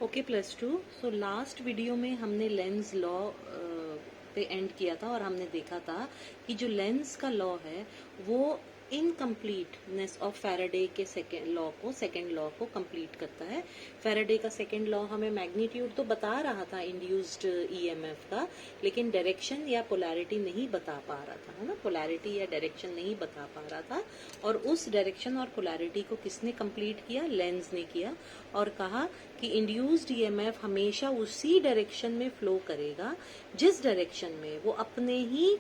Okay +2। So last video में हमने Lenz law पे एंड किया था और हमने देखा था कि जो लेंस का लॉ है वो इनकम्प्लीटनेस ऑफ फैराडे के सेकेंड लॉ को कंप्लीट करता है। फैराडे का सेकेंड लॉ हमें मैग्नीट्यूड तो बता रहा था इंड्यूस्ड ईएमएफ का, लेकिन डायरेक्शन या पोलैरिटी नहीं बता पा रहा था, है ना। पोलैरिटी या डायरेक्शन नहीं बता पा रहा था और उस डायरेक्शन और पोलैरिटी को किसने कंप्लीट किया? लेंस ने किया और कहा कि इंड्यूस्ड ईएमएफ हमेशा उसी डायरेक्शन में फ्लो करेगा जिस डायरेक्शन में वो अपने ही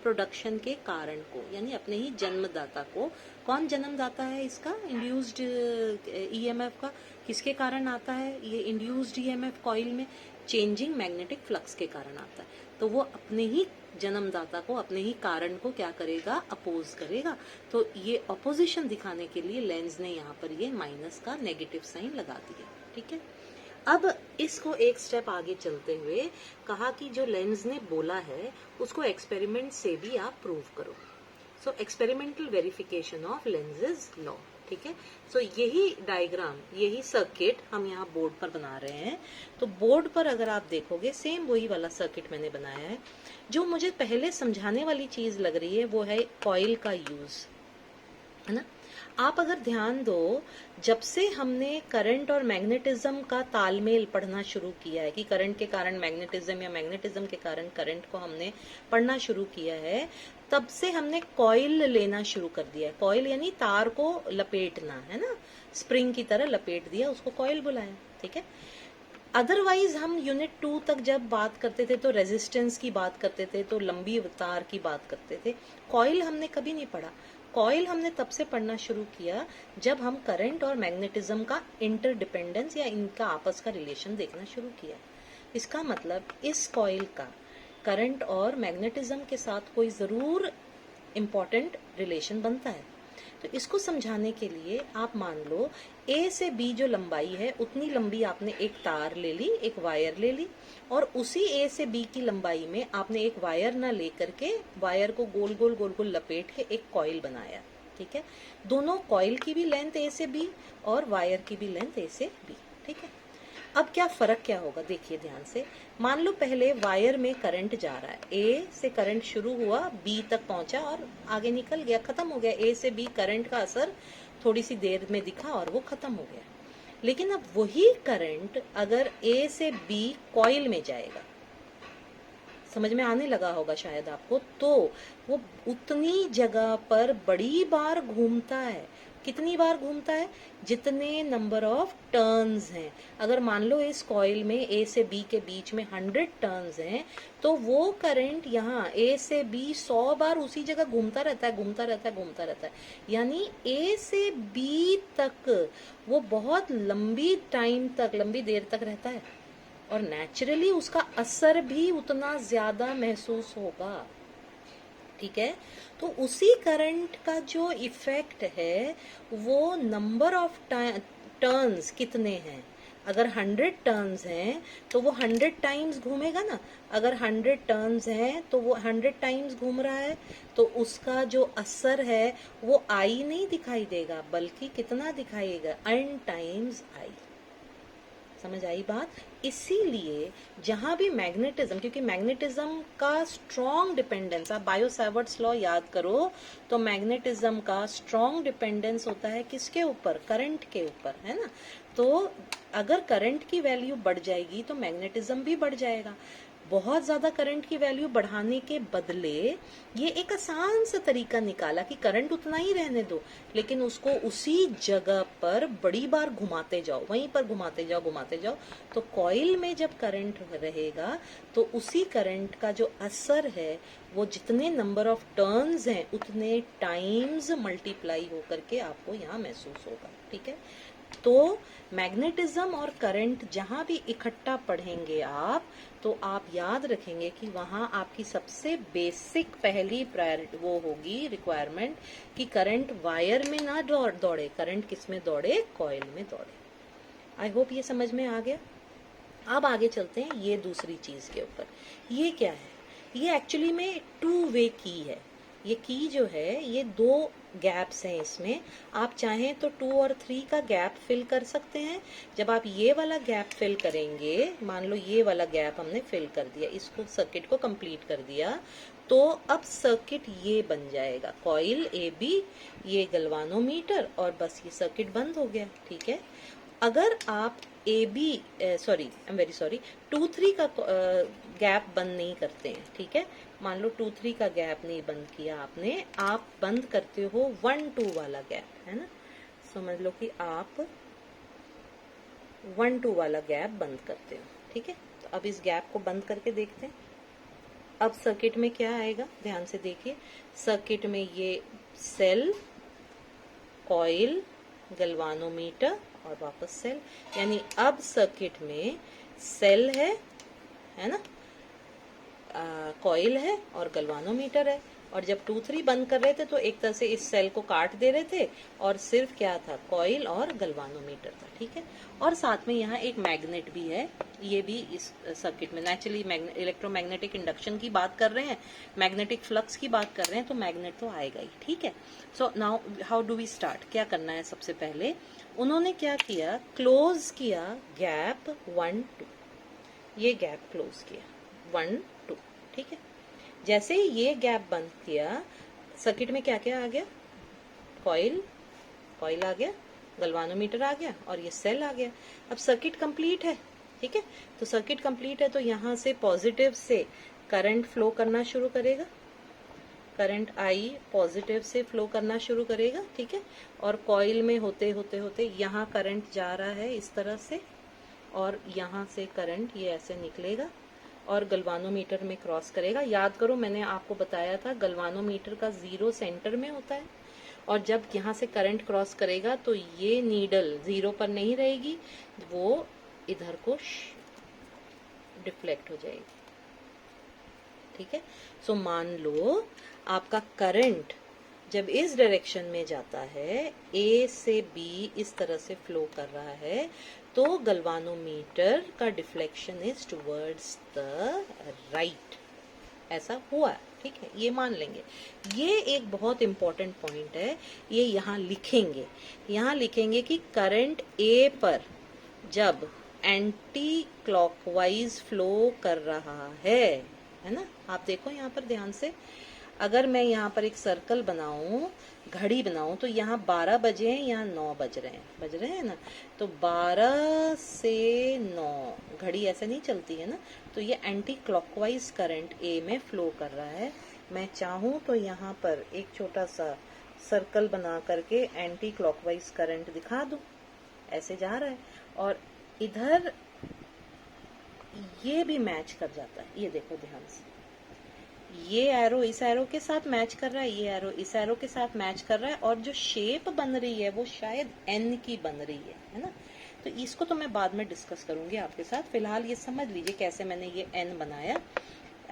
प्रोडक्शन के कारण को, यानी अपने ही जन्मदाता को, कौन जन्मदाता है इसका? इंड्यूस्ड ईएमएफ का। किसके कारण आता है ये इंड्यूस्ड ईएमएफ? कॉइल में चेंजिंग मैग्नेटिक फ्लक्स के कारण आता है। तो वो अपने ही जन्मदाता को, अपने ही कारण को क्या करेगा? अपोज करेगा। तो ये अपोजिशन दिखाने के लिए लेंस ने यहाँ पर ये माइनस का नेगेटिव साइन लगा दिया। ठीक है, अब इसको एक स्टेप आगे चलते हुए कहा कि जो लेंस ने बोला है उसको एक्सपेरिमेंट से भी आप प्रूव करो। So experimental verification of lenses law. ठीक है, सो यही डायग्राम, यही सर्किट हम यहाँ बोर्ड पर बना रहे हैं। तो बोर्ड पर अगर आप देखोगे सेम वही वाला सर्किट मैंने बनाया है। जो मुझे पहले समझाने वाली चीज लग रही है वो है कॉइल का यूज, है ना। आप अगर ध्यान दो, जब से हमने करंट और मैग्नेटिज्म का तालमेल पढ़ना शुरू किया है कि करंट के कारण मैग्नेटिज्म या मैग्नेटिज्म के कारण करंट को हमने पढ़ना शुरू किया है, तब से हमने कॉइल लेना शुरू कर दिया है। कॉइल यानी तार को लपेटना, है ना, स्प्रिंग की तरह लपेट दिया, उसको कॉइल बुलाया। ठीक है, अदरवाइज हम यूनिट 2 तक जब बात करते थे तो रेजिस्टेंस की बात करते थे, तो लंबी तार की बात करते थे। कॉइल हमने कभी नहीं पढ़ा। कॉइल हमने तब से पढ़ना शुरू किया जब हम करंट और मैग्नेटिज्म का इंटरडिपेंडेंस या इनका आपस का रिलेशन देखना शुरू किया। इसका मतलब इस कॉइल का करंट और मैग्नेटिज्म के साथ कोई जरूर इम्पोर्टेंट रिलेशन बनता है। तो इसको समझाने के लिए आप मान लो ए से बी जो लंबाई है उतनी लंबी आपने एक तार ले ली, एक वायर ले ली, और उसी ए से बी की लंबाई में आपने एक वायर ना लेकर के वायर को गोल गोल गोल गोल लपेट के एक कॉइल बनाया। ठीक है, दोनों कॉइल की भी लेंथ ए से बी और वायर की भी लेंथ ए से बी। ठीक है, अब क्या फर्क क्या होगा देखिए ध्यान से। मान लो पहले वायर में करंट जा रहा है, ए से करंट शुरू हुआ, बी तक पहुंचा और आगे निकल गया, खत्म हो गया। ए से बी करंट का असर थोड़ी सी देर में दिखा और वो खत्म हो गया। लेकिन अब वही करंट अगर ए से बी कॉइल में जाएगा, समझ में आने लगा होगा शायद आपको, तो वो उतनी जगह पर बड़ी बार घूमता है। कितनी बार घूमता है? जितने नंबर ऑफ टर्न्स हैं। अगर मान लो इस कॉइल में ए से बी के बीच में 100 टर्न्स हैं, तो वो करंट यहाँ ए से बी 100 बार उसी जगह घूमता रहता है, घूमता रहता है, घूमता रहता है। यानी ए से बी तक वो बहुत लंबी टाइम तक, लंबी देर तक रहता है और नेचुरली उसका असर भी उतना ज्यादा महसूस होगा। ठीक है, तो उसी करंट का जो इफेक्ट है वो नंबर ऑफ टर्न्स कितने हैं। अगर 100 टर्न्स हैं तो वो 100 टाइम्स घूमेगा ना। अगर 100 टर्न्स हैं तो वो 100 टाइम्स घूम रहा है, तो उसका जो असर है वो आई नहीं दिखाई देगा, बल्कि कितना दिखाएगा? n times I. समझ आई बात? इसीलिए जहां भी मैग्नेटिज्म, क्योंकि मैग्नेटिज्म का स्ट्रॉन्ग डिपेंडेंस, आप बायो सैवर्ट्स लॉ याद करो तो मैग्नेटिज्म का स्ट्रॉन्ग डिपेंडेंस होता है किसके ऊपर? करंट के ऊपर, है ना। तो अगर करंट की वैल्यू बढ़ जाएगी तो मैग्नेटिज्म भी बढ़ जाएगा। बहुत ज्यादा करंट की वैल्यू बढ़ाने के बदले ये एक आसान सा तरीका निकाला कि करंट उतना ही रहने दो, लेकिन उसको उसी जगह पर बड़ी बार घुमाते जाओ, वहीं पर घुमाते जाओ, घुमाते जाओ। तो कॉइल में जब करंट रहेगा तो उसी करंट का जो असर है वो जितने नंबर ऑफ टर्न्स हैं उतने टाइम्स मल्टीप्लाई होकर के आपको यहाँ महसूस होगा। ठीक है, तो मैग्नेटिज्म और करंट जहां भी इकट्ठा पढ़ेंगे आप, तो आप याद रखेंगे कि वहां आपकी सबसे बेसिक पहली प्रायोरिटी वो होगी रिक्वायरमेंट कि करंट वायर में ना दौड़े, करंट किस में दौड़े? कॉइल में दौड़े। आई होप ये समझ में आ गया। अब आगे चलते हैं ये दूसरी चीज के ऊपर। ये क्या है? ये एक्चुअली में 2 वे की है। ये की जो है ये 2 गैप्स हैं इसमें। आप चाहें तो 2 और 3 का गैप फिल कर सकते हैं। जब आप ये वाला गैप फिल करेंगे, मान लो ये वाला गैप हमने फिल कर दिया, इसको सर्किट को कंप्लीट कर दिया, तो अब सर्किट ये बन जाएगा, कॉइल ए बी, ये गैल्वानोमीटर, और बस ये सर्किट बंद हो गया। ठीक है। अगर आप A B sorry I am very sorry 2-3 का गैप बंद नहीं करते हैं, ठीक है, मान लो 2-3 का गैप नहीं बंद किया आपने, आप बंद करते हो 1-2 वाला गैप, है ना। समझ लो कि आप 1-2 वाला गैप बंद करते हो। ठीक है, तो अब इस गैप को बंद करके देखते हैं। अब सर्किट में क्या आएगा, ध्यान से देखिए। सर्किट में ये सेल, कॉइल, गैल्वानोमीटर और वापस सेल, यानी अब सर्किट में सेल है ना, कॉइल है और गैल्वानोमीटर है। और जब 2-3 बंद कर रहे थे तो एक तरह से इस सेल को काट दे रहे थे और सिर्फ क्या था, कॉइल और गैल्वानोमीटर था। ठीक है, और साथ में यहाँ एक मैग्नेट भी है, ये भी इस सर्किट में। नेचुरली इलेक्ट्रोमैग्नेटिक इंडक्शन की बात कर रहे हैं, मैग्नेटिक फ्लक्स की बात कर रहे हैं, तो मैग्नेट तो आएगा ही। ठीक है, so now how do we start, क्या करना है। सबसे पहले उन्होंने क्या किया, क्लोज किया गैप 1-2, ये गैप क्लोज किया 1-2। ठीक है, जैसे ही ये गैप बंद किया, सर्किट में क्या क्या आ गया, कॉइल आ गया, गैल्वानोमीटर आ गया और ये सेल आ गया। अब सर्किट कंप्लीट है। ठीक है, तो सर्किट कंप्लीट है तो यहाँ से पॉजिटिव से करंट फ्लो करना शुरू करेगा, करंट आई पॉजिटिव से फ्लो करना शुरू करेगा। ठीक है, और कॉइल में होते होते होते यहाँ करंट जा रहा है इस तरह से, और यहाँ से करंट ये ऐसे निकलेगा और गैल्वानोमीटर में क्रॉस करेगा। याद करो मैंने आपको बताया था गैल्वानोमीटर का 0 सेंटर में होता है, और जब यहाँ से करंट क्रॉस करेगा तो ये नीडल 0 पर नहीं रहेगी, वो इधर को डिफ्लेक्ट हो जाएगी। ठीक है, सो मान लो आपका करंट जब इस डायरेक्शन में जाता है, ए से बी इस तरह से फ्लो कर रहा है, तो गैल्वानोमीटर का deflection is towards the right, ऐसा हुआ। ठीक है, ये मान लेंगे। ये एक बहुत इंपॉर्टेंट पॉइंट है, ये यहाँ लिखेंगे कि करंट ए पर जब एंटी क्लॉकवाइज फ्लो कर रहा है ना। आप देखो यहाँ पर ध्यान से, अगर मैं यहाँ पर एक सर्कल बनाऊं, घड़ी बनाऊं, तो यहाँ 12 बजे हैं, यहाँ 9 बज रहे हैं ना, तो 12 से 9 घड़ी ऐसे नहीं चलती है ना, तो ये एंटी क्लॉकवाइज करंट ए में फ्लो कर रहा है। मैं चाहूं तो यहाँ पर एक छोटा सा सर्कल बना करके एंटी क्लॉकवाइज करंट दिखा दूं, ऐसे जा रहा है, और इधर ये भी मैच कर जाता है। ये देखो ध्यान से, ये एरो इस एरो के साथ मैच कर रहा है, ये एरो इस एरो के साथ मैच कर रहा है, और जो शेप बन रही है वो शायद एन की बन रही है ना। तो इसको तो मैं बाद में डिस्कस करूंगी आपके साथ, फिलहाल ये समझ लीजिए कैसे मैंने ये एन बनाया,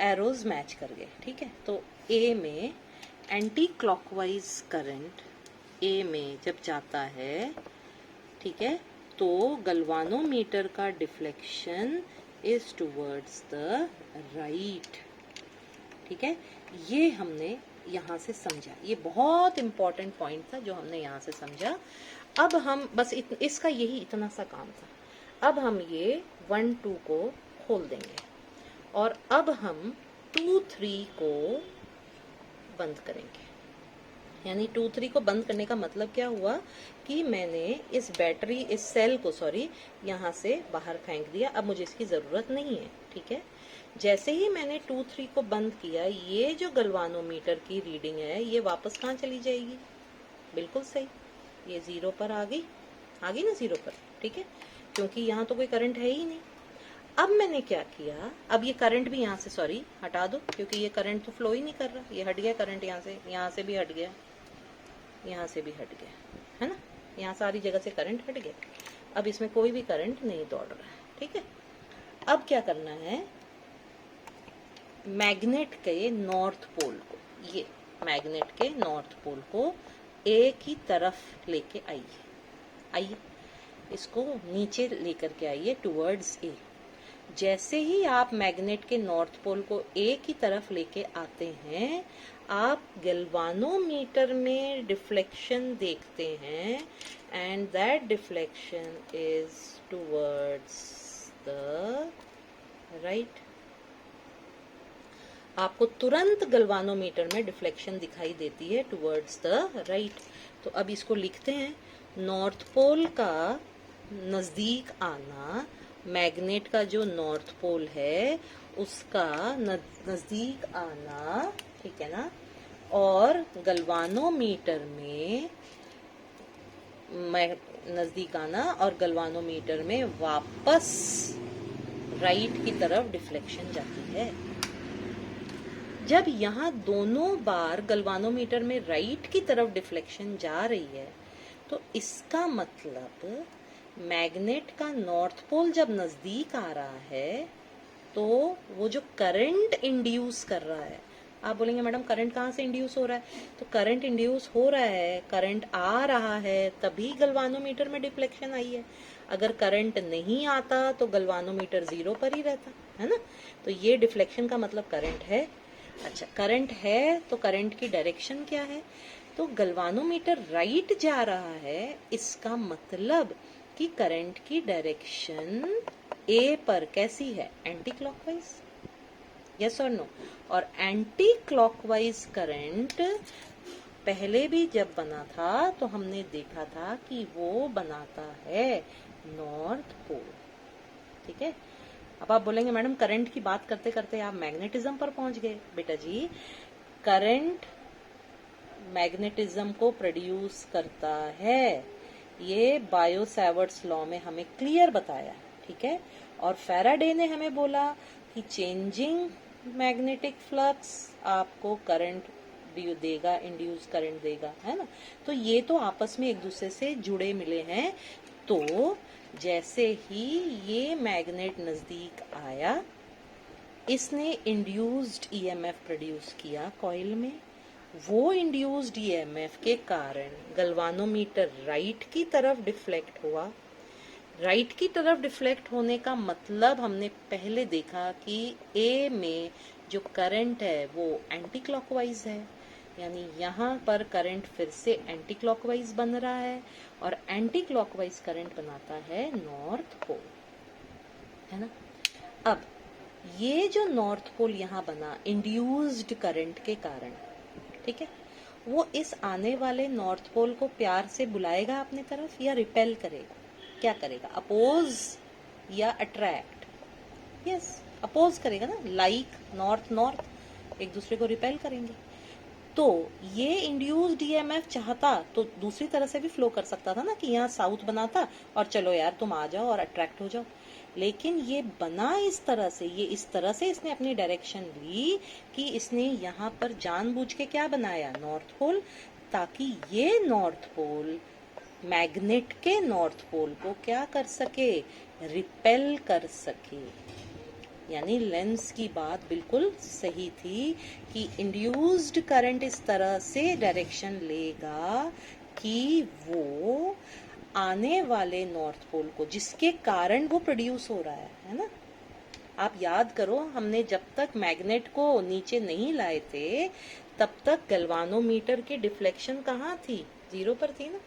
एरोज मैच कर गए। ठीक है, तो ए में एंटी क्लॉकवाइज करंट ए में जब जाता है, ठीक है, तो गैल्वानोमीटर का deflection is towards the right. ठीक है, ये हमने यहाँ से समझा, ये बहुत इंपॉर्टेंट पॉइंट था जो हमने यहाँ से समझा। अब हम बस इसका यही इतना सा काम था। अब हम ये 1-2 को खोल देंगे और अब हम 2-3 को बंद करेंगे। यानी 2-3 को बंद करने का मतलब क्या हुआ कि मैंने इस बैटरी, इस सेल को यहाँ से बाहर फेंक दिया, अब मुझे इसकी जरूरत नहीं है। ठीक है, जैसे ही मैंने 2-3 को बंद किया, ये जो गैल्वानोमीटर की रीडिंग है ये वापस कहाँ चली जाएगी, बिल्कुल सही, ये 0 पर आ गई ना 0 पर। ठीक है, क्योंकि यहाँ तो कोई करंट है ही नहीं। अब मैंने क्या किया, अब ये करंट भी यहाँ से हटा दो, क्योंकि ये करंट तो फ्लो ही नहीं कर रहा, ये हट गया करंट, यहाँ से भी हट गया, यहाँ से भी हट गया, है ना, यहाँ सारी जगह से करंट हट गया। अब इसमें कोई भी करंट नहीं दौड़ रहा है। ठीक है, अब क्या करना है, मैग्नेट के नॉर्थ पोल को, ये मैग्नेट के नॉर्थ पोल को ए की तरफ लेके आइए, इसको नीचे लेकर के आइए टुवर्ड्स ए। जैसे ही आप मैग्नेट के नॉर्थ पोल को एक ही तरफ लेके आते हैं, आप गैल्वानोमीटर में डिफ्लेक्शन देखते हैं, and that deflection is towards the right. आपको तुरंत गैल्वानोमीटर में डिफ्लेक्शन दिखाई देती है टुवर्ड्स द राइट। तो अब इसको लिखते हैं, नॉर्थ पोल का नजदीक आना, मैग्नेट का जो नॉर्थ पोल है उसका नजदीक आना, ठीक है ना, और गैल्वानोमीटर में नजदीक आना और गैल्वानोमीटर में वापस राइट की तरफ डिफ्लेक्शन जाती है। जब यहाँ दोनों बार गैल्वानोमीटर में राइट की तरफ डिफ्लेक्शन जा रही है, तो इसका मतलब मैग्नेट का नॉर्थ पोल जब नजदीक आ रहा है तो वो जो करंट इंड्यूस कर रहा है, आप बोलेंगे मैडम करंट कहाँ से इंड्यूस हो रहा है, तो करंट इंड्यूस हो रहा है, करंट आ रहा है, तभी गैल्वानोमीटर में डिफ्लेक्शन आई है। अगर करंट नहीं आता तो गैल्वानोमीटर 0 पर ही रहता है ना। तो ये डिफ्लेक्शन का मतलब करंट है। अच्छा, करंट है तो करंट की डायरेक्शन क्या है, तो गैल्वानोमीटर राइट जा रहा है, इसका मतलब कि करंट की डायरेक्शन ए पर कैसी है, एंटी क्लॉकवाइज, यस और नो। और एंटी क्लॉकवाइज करंट पहले भी जब बना था तो हमने देखा था कि वो बनाता है नॉर्थ पोल, ठीक है। अब आप बोलेंगे मैडम करंट की बात करते करते आप मैग्नेटिज्म पर पहुंच गए। बेटा जी, करंट मैग्नेटिज्म को प्रोड्यूस करता है, ये बायो सैवर्ट्स लॉ में हमें क्लियर बताया, ठीक है। और फैराडे ने हमें बोला कि चेंजिंग मैग्नेटिक फ्लक्स आपको करंट देगा, इंड्यूस करंट देगा, है ना। तो ये तो आपस में एक दूसरे से जुड़े मिले हैं। तो जैसे ही ये मैग्नेट नजदीक आया, इसने इंड्यूस्ड ईएमएफ प्रोड्यूस किया कॉइल में, वो इंड्यूस्ड ईएमएफ के कारण गैल्वानोमीटर राइट की तरफ डिफ्लेक्ट हुआ। राइट की तरफ डिफ्लेक्ट होने का मतलब हमने पहले देखा कि ए में जो करंट है वो एंटी क्लॉकवाइज है, यानी यहाँ पर करंट फिर से एंटी क्लॉकवाइज बन रहा है, और एंटी क्लॉकवाइज करंट बनाता है नॉर्थ पोल, है ना। अब ये जो नॉर्थ पोल यहाँ बना इंड्यूस्ड करंट के कारण, ठीक है, वो इस आने वाले नॉर्थ पोल को प्यार से बुलाएगा अपनी तरफ या रिपेल करेगा, क्या करेगा, अपोज या अट्रैक्ट, यस अपोज करेगा ना, लाइक नॉर्थ नॉर्थ एक दूसरे को रिपेल करेंगे। तो ये इंड्यूस्ड ईएमएफ चाहता तो दूसरी तरह से भी फ्लो कर सकता था ना, कि यहाँ साउथ बनाता और चलो यार तुम आ जाओ और अट्रैक्ट हो जाओ, लेकिन ये बना इस तरह से, ये इस तरह से इसने अपनी डायरेक्शन ली कि इसने यहाँ पर जानबूझ के क्या बनाया, नॉर्थ पोल, ताकि ये नॉर्थ पोल मैग्नेट के नॉर्थ पोल को क्या कर सके, रिपेल कर सके। यानी लेंस की बात बिल्कुल सही थी कि इंड्यूस्ड करंट इस तरह से डायरेक्शन लेगा कि वो आने वाले नॉर्थ पोल को, जिसके कारण वो प्रोड्यूस हो रहा है ना। आप याद करो, हमने जब तक मैग्नेट को नीचे नहीं लाए थे तब तक गैल्वानोमीटर की डिफ्लेक्शन कहाँ थी, 0 पर थी ना।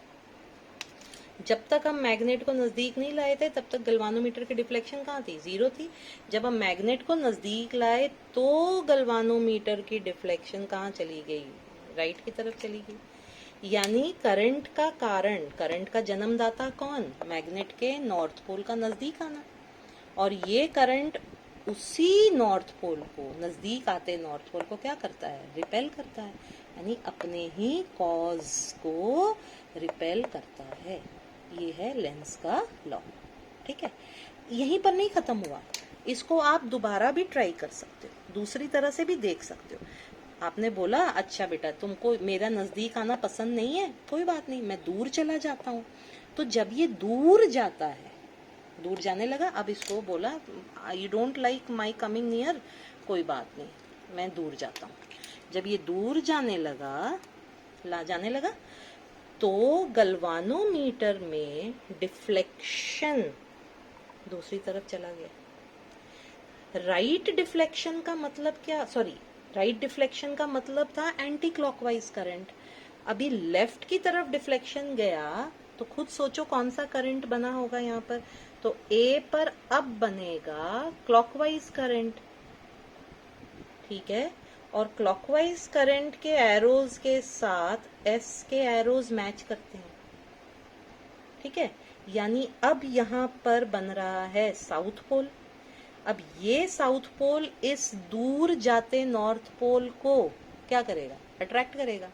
जब तक हम मैग्नेट को नजदीक नहीं लाए थे तब तक गैल्वानोमीटर की डिफ्लेक्शन कहाँ थी, 0 थी। जब हम मैग्नेट को नजदीक लाए तो गैल्वानोमीटर की डिफ्लेक्शन कहाँ चली गई, राइट की तरफ चली गई। यानी करंट का कारण, करंट का जन्मदाता कौन, मैग्नेट के नॉर्थ पोल का नजदीक आना, और ये करंट उसी नॉर्थ पोल को, नजदीक आते नॉर्थ पोल को क्या करता है, रिपेल करता है, यानी अपने ही कॉज को रिपेल करता है। ये है लेंस का लॉ, ठीक है। यहीं पर नहीं खत्म हुआ, इसको आप दोबारा भी ट्राई कर सकते हो, दूसरी तरह से भी देख सकते हो। आपने बोला अच्छा बेटा तुमको मेरा नजदीक आना पसंद नहीं है, कोई बात नहीं, मैं दूर चला जाता हूँ। तो जब ये दूर जाता है, दूर जाने लगा, अब इसको बोला you don't like my coming near, कोई बात नहीं, मैं दूर जाता हूँ। जब ये दूर जाने लगा तो गैल्वानोमीटर में डिफ्लेक्शन दूसरी तरफ चला गया। राइट डिफ्लेक्शन का मतलब क्या, सॉरी, राइट डिफ्लेक्शन का मतलब था एंटी क्लॉकवाइज करंट। अभी लेफ्ट की तरफ डिफ्लेक्शन गया तो खुद सोचो कौन सा करंट बना होगा यहाँ पर। तो ए पर अब बनेगा क्लॉकवाइज करंट, ठीक है। और क्लॉकवाइज करंट के एरोज के साथ एस के एरोज मैच करते हैं, ठीक है। यानी अब यहाँ पर बन रहा है साउथ पोल। अब ये साउथ पोल इस दूर जाते नॉर्थ पोल को क्या करेगा, अट्रैक्ट करेगा।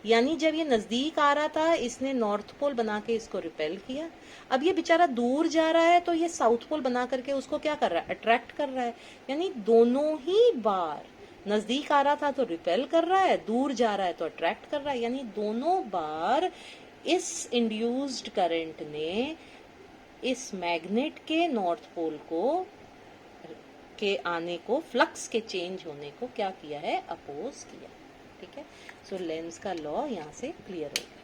यानी जब ये नजदीक आ रहा था इसने नॉर्थ पोल बना के इसको रिपेल किया, अब ये बेचारा दूर जा रहा है तो ये साउथ पोल बना करके उसको क्या कर रहा है, अट्रैक्ट कर रहा है। यानी दोनों ही बार, नजदीक आ रहा था तो रिपेल कर रहा है, दूर जा रहा है तो अट्रैक्ट कर रहा है। यानी दोनों बार इस इंड्यूस्ड करंट ने इस मैग्नेट के नॉर्थ पोल को के आने को, फ्लक्स के चेंज होने को क्या किया है, अपोज किया, ठीक है। सो लेंज का लॉ यहाँ से क्लियर हो गया।